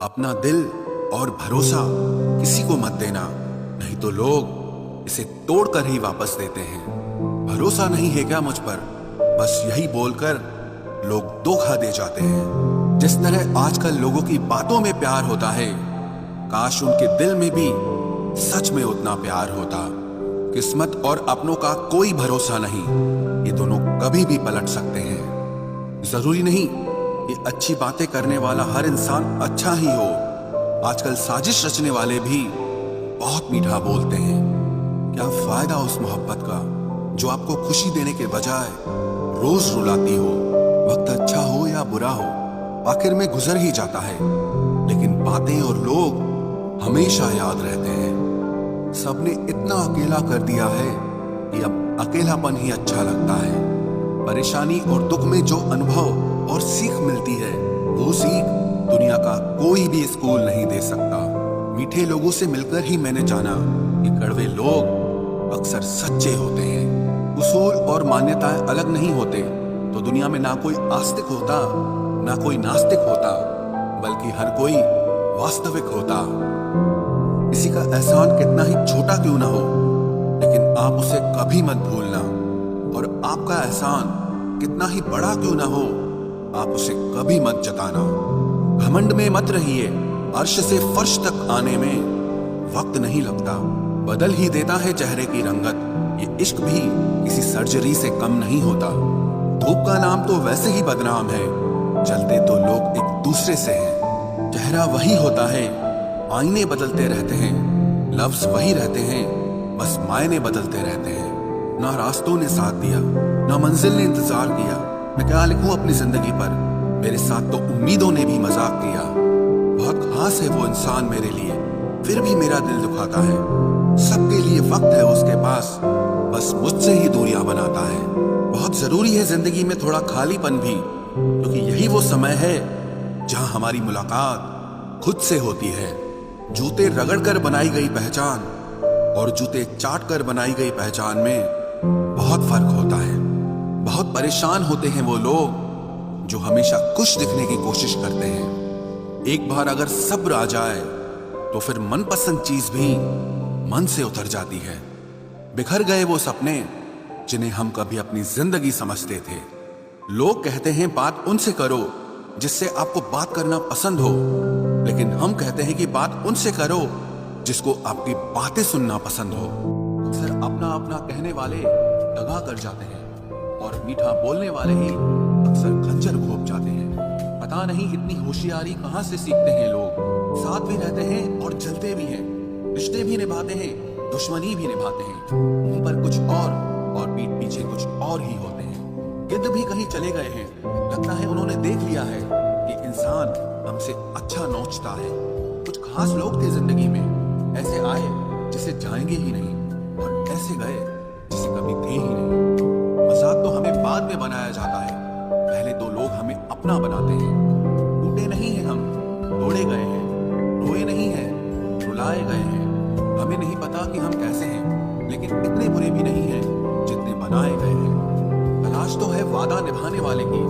अपना दिल और भरोसा किसी को मत देना, नहीं तो लोग इसे तोड़कर ही वापस देते हैं। भरोसा नहीं है क्या मुझ पर, बस यही बोलकर लोग धोखा दे जाते हैं। जिस तरह आजकल लोगों की बातों में प्यार होता है, काश उनके दिल में भी सच में उतना प्यार होता। किस्मत और अपनों का कोई भरोसा नहीं, ये दोनों कभी भी पलट सकते हैं। जरूरी नहीं कि अच्छी बातें करने वाला हर इंसान अच्छा ही हो। आजकल साजिश रचने वाले भी बहुत मीठा बोलते हैं। क्या फायदा उस मोहब्बत का जो आपको खुशी देने के बजाय रोज रुलाती हो। वक्त अच्छा हो या बुरा हो, आखिर में गुजर ही जाता है, लेकिन बातें और लोग हमेशा याद रहते हैं। सबने इतना अकेला कर दिया है कि अब अकेलापन ही अच्छा लगता है। परेशानी और दुख में जो अनुभव और सीख मिलती है, वो सीख दुनिया का कोई भी स्कूल नहीं दे सकता। मीठे लोगों से मिलकर ही मैंने जाना कि कड़वे लोग अक्सर सच्चे होते हैं। उसूल और मान्यताएं अलग नहीं होते तो दुनिया में ना कोई आस्तिक होता, ना कोई नास्तिक होता, बल्कि हर कोई वास्तविक होता। किसी का एहसान कितना ही छोटा क्यों ना हो, लेकिन आप उसे कभी मत भूलना। और आपका एहसान कितना ही बड़ा क्यों ना हो, आप उसे कभी मत जताना। घमंड में मत रहिए, अर्श से फर्श तक आने में वक्त नहीं लगता, बदल ही देता है चेहरे की रंगत। ये इश्क भी किसी सर्जरी से कम नहीं होता। धूप का नाम तो वैसे ही बदनाम है, जलते तो लोग एक दूसरे से हैं। चेहरा वही होता है, आईने बदलते रहते हैं, लफ्ज वही रहते हैं, बस मायने बदलते रहते हैं। ना रास्तों ने साथ दिया, ना मंजिल ने इंतजार किया। मैं क्या लिखूं अपनी जिंदगी पर, मेरे साथ तो उम्मीदों ने भी मजाक किया। बहुत खास है वो इंसान मेरे लिए, फिर भी मेरा दिल दुखाता है। सबके लिए वक्त है उसके पास, बस मुझसे ही दूरियां बनाता है। बहुत जरूरी है जिंदगी में थोड़ा खालीपन भी, क्योंकि यही वो समय है जहां हमारी मुलाकात खुद से होती है। जूते रगड़कर बनाई गई पहचान और जूते चाटकर बनाई गई पहचान में बहुत फर्क होता है। बहुत परेशान होते हैं वो लोग जो हमेशा खुश दिखने की कोशिश करते हैं। एक बार अगर सब्र आ जाए तो फिर मनपसंद चीज भी मन से उतर जाती है। बिखर गए वो सपने जिन्हें हम कभी अपनी जिंदगी समझते थे। लोग कहते हैं बात उनसे करो जिससे आपको बात करना पसंद हो, लेकिन हम कहते हैं कि बात उनसे करो जिसको आपकी बातें सुनना पसंद हो। अक्सर अपना अपना कहने वाले दगा कर जाते हैं और मीठा बोलने वाले ही अक्सर खंजर घोंप जाते हैं। पता नहीं इतनी होशियारी कहां से सीखते हैं लोग। साथ भी रहते हैं और जलते भी हैं, रिश्ते भी निभाते हैं, दुश्मनी भी निभाते हैं। मुंह पर कुछ और पीठ पीछे कुछ और ही होते हैं। गिद्ध भी कहीं चले गए हैं, लगता है उन्होंने देख लिया है कि इंसान हमसे अच्छा नोचता है। कुछ खास लोग थे जिंदगी में, ऐसे आए जिसे जाएंगे ही नहीं, और ऐसे गए जिसे कभी थे ही नहीं। मजाक तो हमें बाद में बनाया जाता है, पहले तो लोग हमें अपना बनाते हैं। टूटे नहीं हैं हम, तोड़े गए हैं। रोए नहीं हैं, रुलाए गए हैं। हमें नहीं पता कि हम कैसे हैं, लेकिन इतने बुरे भी नहीं हैं जितने बनाए गए हैं। तलाश तो है वादा निभाने वाले की,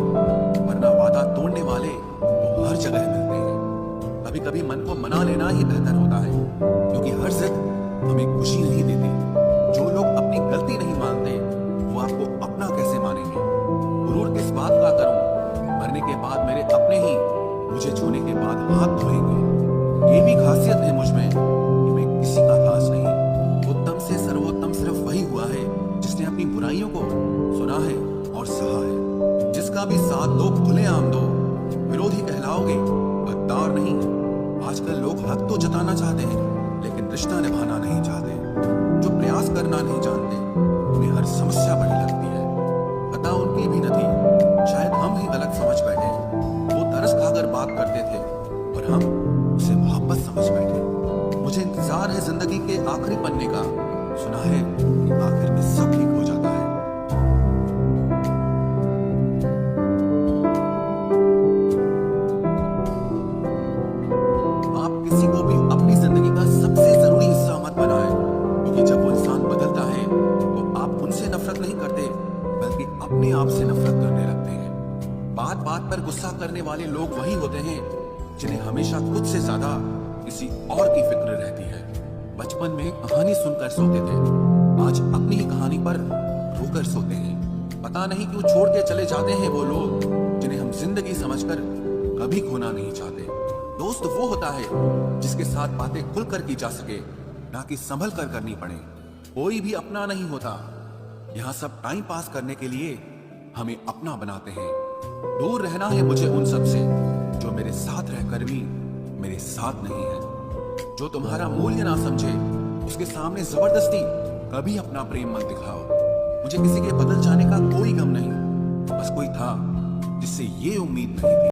वरना वादा तोड़ने वाले तो हर जगह मिलते हैं। कभी कभी मन को मना लेना ही बेहतर होता है, क्योंकि हर जिद हमें खुशी नहीं देती। जो लोग अपनी गलती नहीं मानते, वो आपको अपना कैसे मानेंगे। गुरूर किस बात का करूं, मरने के बाद मेरे अपने ही मुझे छूने के बाद हाथ धोएंगे। ये भी खासियत है मुझ में कि मैं किसी का खास नहीं। उत्तम से सर्वोत्तम सिर्फ वही हुआ है जिसने अपनी बुराइयों को सुना है और सहा है। जिसका भी साथ दो खुलेआम दो, विरोधी कहलाओगे, गद्दार नहीं। आजकल लोग हक तो जताना चाहते हैं, लेकिन रिश्ता निभाना नहीं चाहते। जो प्रयास करना नहीं जानते, उन्हें हर समस्या बड़ी लगती है। पता उनकी भी न थी, शायद हम ही गलत समझ बैठे। वो तरस खाकर बात करते थे और हम उसे मोहब्बत समझ बैठे। मुझे इंतजार है जिंदगी के आखिरी पन्ने का, सुना है कि आखिर में सब ठीक हो जाता है। किसी को भी अपनी जिंदगी का सबसे जरूरी हिस्सा मत बनाएं, क्योंकि जब वो इंसान बदलता है तो आप उनसे नफरत नहीं करते, बल्कि अपने आप से नफरत करने लगते हैं। बात बात पर गुस्सा करने वाले लोग वही होते हैं जिन्हें हमेशा खुद से ज्यादा किसी और की फिक्र रहती है। बचपन में कहानी सुनकर सोते थे, आज अपनी ही कहानी पर रोकर सोते हैं। पता नहीं क्यों छोड़ के चले जाते हैं वो लोग जिन्हें हम जिंदगी समझकर कभी खोना नहीं चाहते। दोस्त वो होता है जिसके साथ बातें खुलकर की जा सके, ना कि संभल कर करनी पड़े। कोई भी अपना नहीं होता, यहाँ सब टाइम पास करने के लिए हमें अपना बनाते हैं। दूर रहना है मुझे उन सब से जो मेरे साथ रहकर भी मेरे साथ नहीं है। जो तुम्हारा मूल्य ना समझे उसके सामने जबरदस्ती कभी अपना प्रेम मत दिखाओ। मुझे किसी के बदल जाने का कोई गम नहीं, बस कोई था जिससे ये उम्मीद नहीं थी।